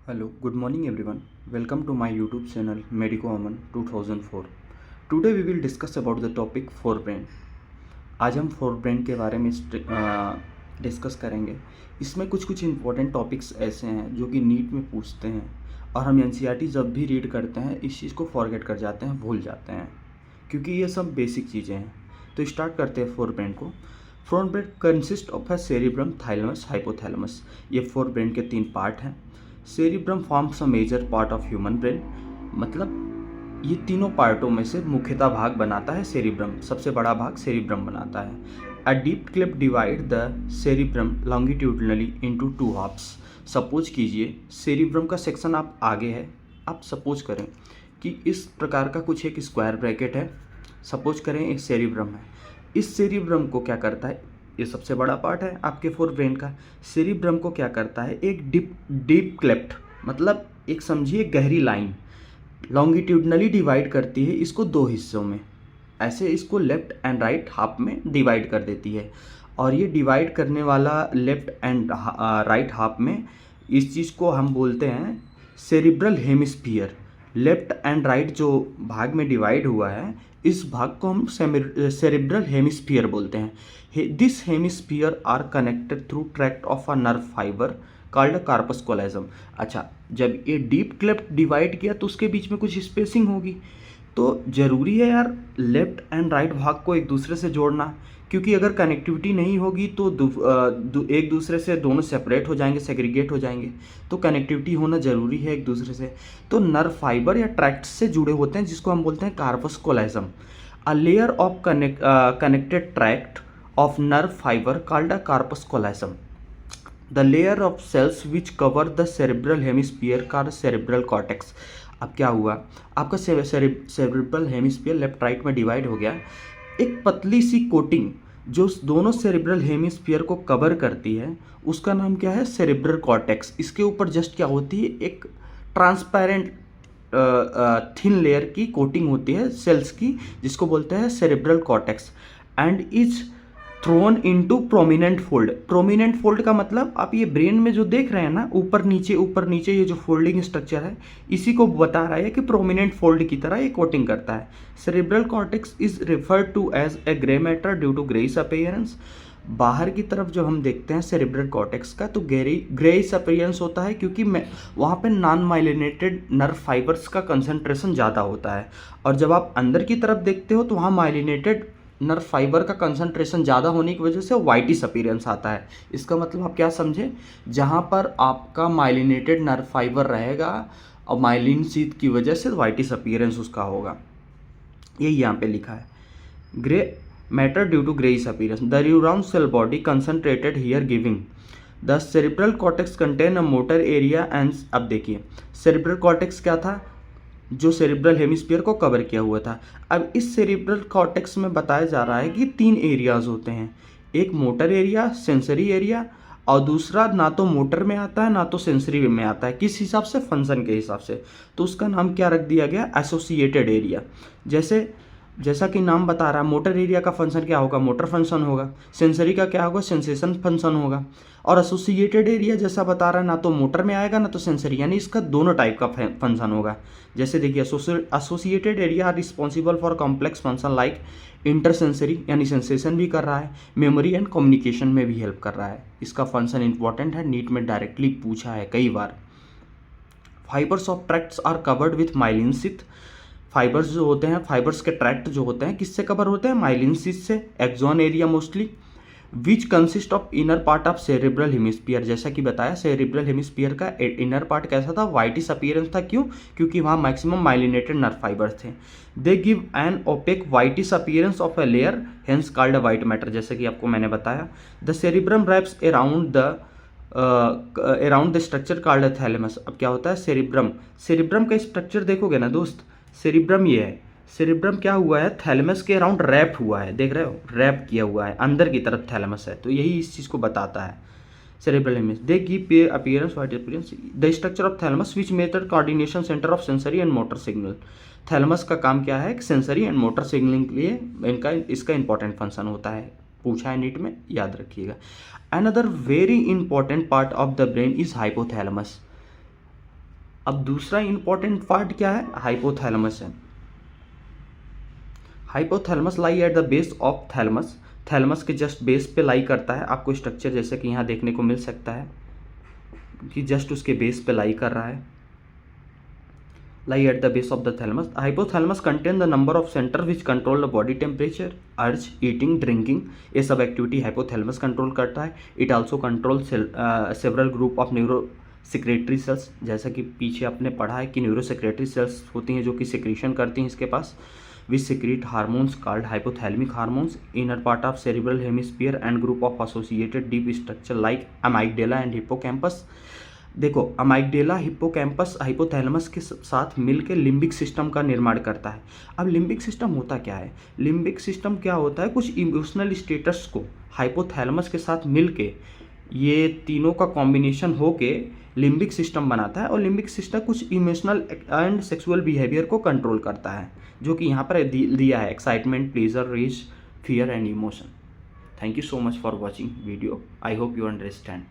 Hello, good morning everyone. Welcome to my YouTube channel Medico Aman 2004. Today we will discuss about the topic forebrain. आज हम forebrain के बारे में discuss करेंगे। इसमें कुछ कुछ इंपॉर्टेंट टॉपिक्स ऐसे हैं जो कि नीट में पूछते हैं और हम एनसीईआरटी जब भी रीड करते हैं इस चीज़ को फॉरगेट कर जाते हैं, भूल जाते हैं, क्योंकि ये सब बेसिक चीज़ें हैं। तो स्टार्ट करते हैं फोरब्रेन को। फोरब्रेन कंसिस्ट ऑफ है सेरिब्रम, थाइलमस, हाइपोथैलेमस। ये फोरब्रेन के 3 पार्ट हैं। Cerebrum forms a major part of human brain, मतलब ये तीनों पार्टों में से मुख्यतः भाग बनाता है सेरिब्रम, सबसे बड़ा भाग सेरिब्रम बनाता है। A deep clip divide the cerebrum longitudinally into 2 halves. Suppose कीजिए सेरिब्रम का सेक्शन आप आगे है, आप सपोज करें कि इस प्रकार का कुछ एक स्क्वायर ब्रैकेट है, सपोज करें एक सेरिब्रम है। इस सेरिब्रम को क्या करता है, ये सबसे बड़ा पार्ट है आपके फोरब्रेन का। सेरिब्रम को क्या करता है, एक डीप क्लेफ्ट, मतलब एक समझिए गहरी लाइन लॉन्गिट्यूडनली डिवाइड करती है इसको 2 हिस्सों में। ऐसे इसको लेफ्ट एंड राइट हाफ में डिवाइड कर देती है। और ये डिवाइड करने वाला लेफ्ट एंड राइट हाफ में, इस चीज़ को हम बोलते हैं cerebral hemisphere. Left and right जो भाग में डिवाइड हुआ है, इस भाग को हम सेरिब्रल हेमिस्फीयर बोलते हैं। This hemisphere are connected through tract of a nerve fibre called corpus callosum. अच्छा, जब ये डीप क्लेफ्ट डिवाइड किया तो उसके बीच में कुछ स्पेसिंग होगी, तो ज़रूरी है यार लेफ्ट एंड राइट भाग को एक दूसरे से जोड़ना, क्योंकि अगर कनेक्टिविटी नहीं होगी तो एक दूसरे से दोनों सेपरेट हो जाएंगे, सेग्रीगेट हो जाएंगे। तो कनेक्टिविटी होना ज़रूरी है एक दूसरे से। तो नर्व फाइबर या ट्रैक्ट से जुड़े होते हैं जिसको हम बोलते हैं corpus callosum. A layer of connected tract of nerve fibre called a corpus callosum. The layer of cells which cover the cerebral hemisphere called cerebral cortex. अब क्या हुआ, आपका सेरेब्रल हेमिस्फीयर लेफ्ट राइट में डिवाइड हो गया। एक पतली सी coating जो दोनों सेरेब्रल हेमिस्फीयर को कवर करती है उसका नाम क्या है, सेरेब्रल कॉर्टेक्स। इसके ऊपर जस्ट क्या होती है, एक ट्रांसपेरेंट थिन लेयर की कोटिंग होती है सेल्स की, जिसको बोलते हैं cerebral cortex. And is throne into prominent fold. Prominent fold का मतलब आप ये ब्रेन में जो देख रहे हैं ना, ऊपर नीचे ये जो फोल्डिंग स्ट्रक्चर है, इसी को बता रहा है कि प्रोमिनेंट फोल्ड की तरह ये कोटिंग करता है। Cerebral cortex is referred to as a grey matter due to greyish appearance. बाहर की तरफ जो हम देखते हैं सेरेब्रल कॉर्टेक्स का, तो ग्रेइश अपीयरेंस होता है क्योंकि वहाँ पे नॉन माइलिनेटेड नर्व फाइबर्स का कंसंट्रेशन ज़्यादा होता है। और जब आप अंदर की तरफ देखते हो तो वहाँ माइलिनेटेड नर्व फाइबर का कंसंट्रेशन ज़्यादा होने की वजह से वाइटिश अपीयरेंस आता है। इसका मतलब आप क्या समझे, जहाँ पर आपका माइलिनेटेड नर्व फाइबर रहेगा और माइलिन शीथ की वजह से वाइटिश अपीयरेंस उसका होगा। यही यहाँ पे लिखा है, grey matter due to greyish appearance. The neuron cell body concentrated here giving the cerebral cortex contain a motor area and. अब देखिए सेरिब्रल कॉर्टेक्स क्या था, जो सेरिब्रल हेमिस्फीयर को कवर किया हुआ था। अब इस सेरिब्रल कॉर्टेक्स में बताया जा रहा है कि 3 एरियाज होते हैं, एक मोटर एरिया, सेंसरी एरिया, और दूसरा ना तो मोटर में आता है ना तो सेंसरी में आता है। किस हिसाब से, फंक्शन के हिसाब से। तो उसका नाम क्या रख दिया गया, एसोसिएटेड एरिया। जैसा कि नाम बता रहा है, मोटर एरिया का फंक्शन क्या होगा, मोटर फंक्शन होगा। सेंसरी का क्या होगा, सेंसेशन फंक्शन होगा। और एसोसिएटेड एरिया जैसा बता रहा है, ना तो मोटर में आएगा ना तो सेंसरी, यानी इसका दोनों टाइप का फंक्शन होगा। जैसे देखिए associated area are responsible for complex function like intersensory, यानी सेंसेशन भी कर रहा है, मेमोरी एंड कम्युनिकेशन में भी हेल्प कर रहा है। इसका फंक्शन इंपॉर्टेंट है, नीट में डायरेक्टली पूछा है कई बार। Fibres of tracts are covered with myelin sheath. Fibres जो होते हैं, फाइबर्स के ट्रैक्ट जो होते हैं किससे कवर होते हैं, माइलिन शीथ से। Axon area mostly, which consist of inner part of cerebral hemisphere. जैसा कि बताया सेरिब्रल हेमिस्फीयर का इनर पार्ट कैसा था, वाइटिश अपीयरेंस था। क्यों, क्योंकि वहाँ मैक्सिमम माइलिनेटेड नर्व फाइबर्स थे। They give an opaque whitish appearance of a layer, hence called a white matter, जैसे कि आपको मैंने बताया। The cerebrum wraps around the structure called a thalamus. अब क्या होता है, सेरिब्रम का स्ट्रक्चर देखोगे ना दोस्त, सेरिब्रम ये है, सेरिब्रम क्या हुआ है, थैलेमस के अराउंड रैप हुआ है, देख रहे हो, रैप किया हुआ है, अंदर की तरफ थैलेमस है। तो यही इस चीज़ को बताता है cerebral Hemis. They give appearance white appearance. The structure of thalamus which method coordination centre of sensory and motor signal. Thalamus का काम क्या है, सेंसरी एंड मोटर सिग्नलिंग के लिए इसका इंपॉर्टेंट फंक्शन होता है। पूछा है नीट में, याद रखिएगा। Another very important part of the brain is hypothalamus. अब दूसरा इंपॉर्टेंट पार्ट क्या है, हाइपोथैलेमस है। Hypothalamus lie at the base of thalamus, thalamus के जस्ट बेस पे लाई करता है। आपको स्ट्रक्चर जैसे कि यहाँ देखने को मिल सकता है कि जस्ट उसके बेस पे लाई कर रहा है, lie at the base of the thalamus. Hypothalamus contain the number of centre which control the body temperature, urge, eating, drinking, ये सब एक्टिविटी हाइपोथैलेमस कंट्रोल करता है। It also control several group of neuro secretory cells, जैसा कि पीछे आपने पढ़ा है कि न्यूरो सिक्रेटरी सेल्स होती हैं जो कि सिक्रीशन करती हैं इसके पास, which secrete hormones called hypothalamic hormones, inner part of cerebral hemisphere and group of associated deep structure like amygdala and hippocampus. देखो, अमाइगडेला हिप्पोकैम्पस हाइपोथैलेमस के साथ मिलकर लिम्बिक सिस्टम का निर्माण करता है। अब लिम्बिक सिस्टम होता क्या है, लिम्बिक सिस्टम क्या होता है, कुछ इमोशनल स्टेटस को हाइपोथैलेमस के साथ मिलके ये तीनों का कॉम्बिनेशन होके लिम्बिक सिस्टम बनाता है, और लिम्बिक सिस्टम कुछ इमोशनल एंड सेक्सुअल बिहेवियर को कंट्रोल करता है, जो कि यहाँ पर दिया है, excitement, pleasure, rage, fear and emotion. Thank you so much for watching video. I hope you understand.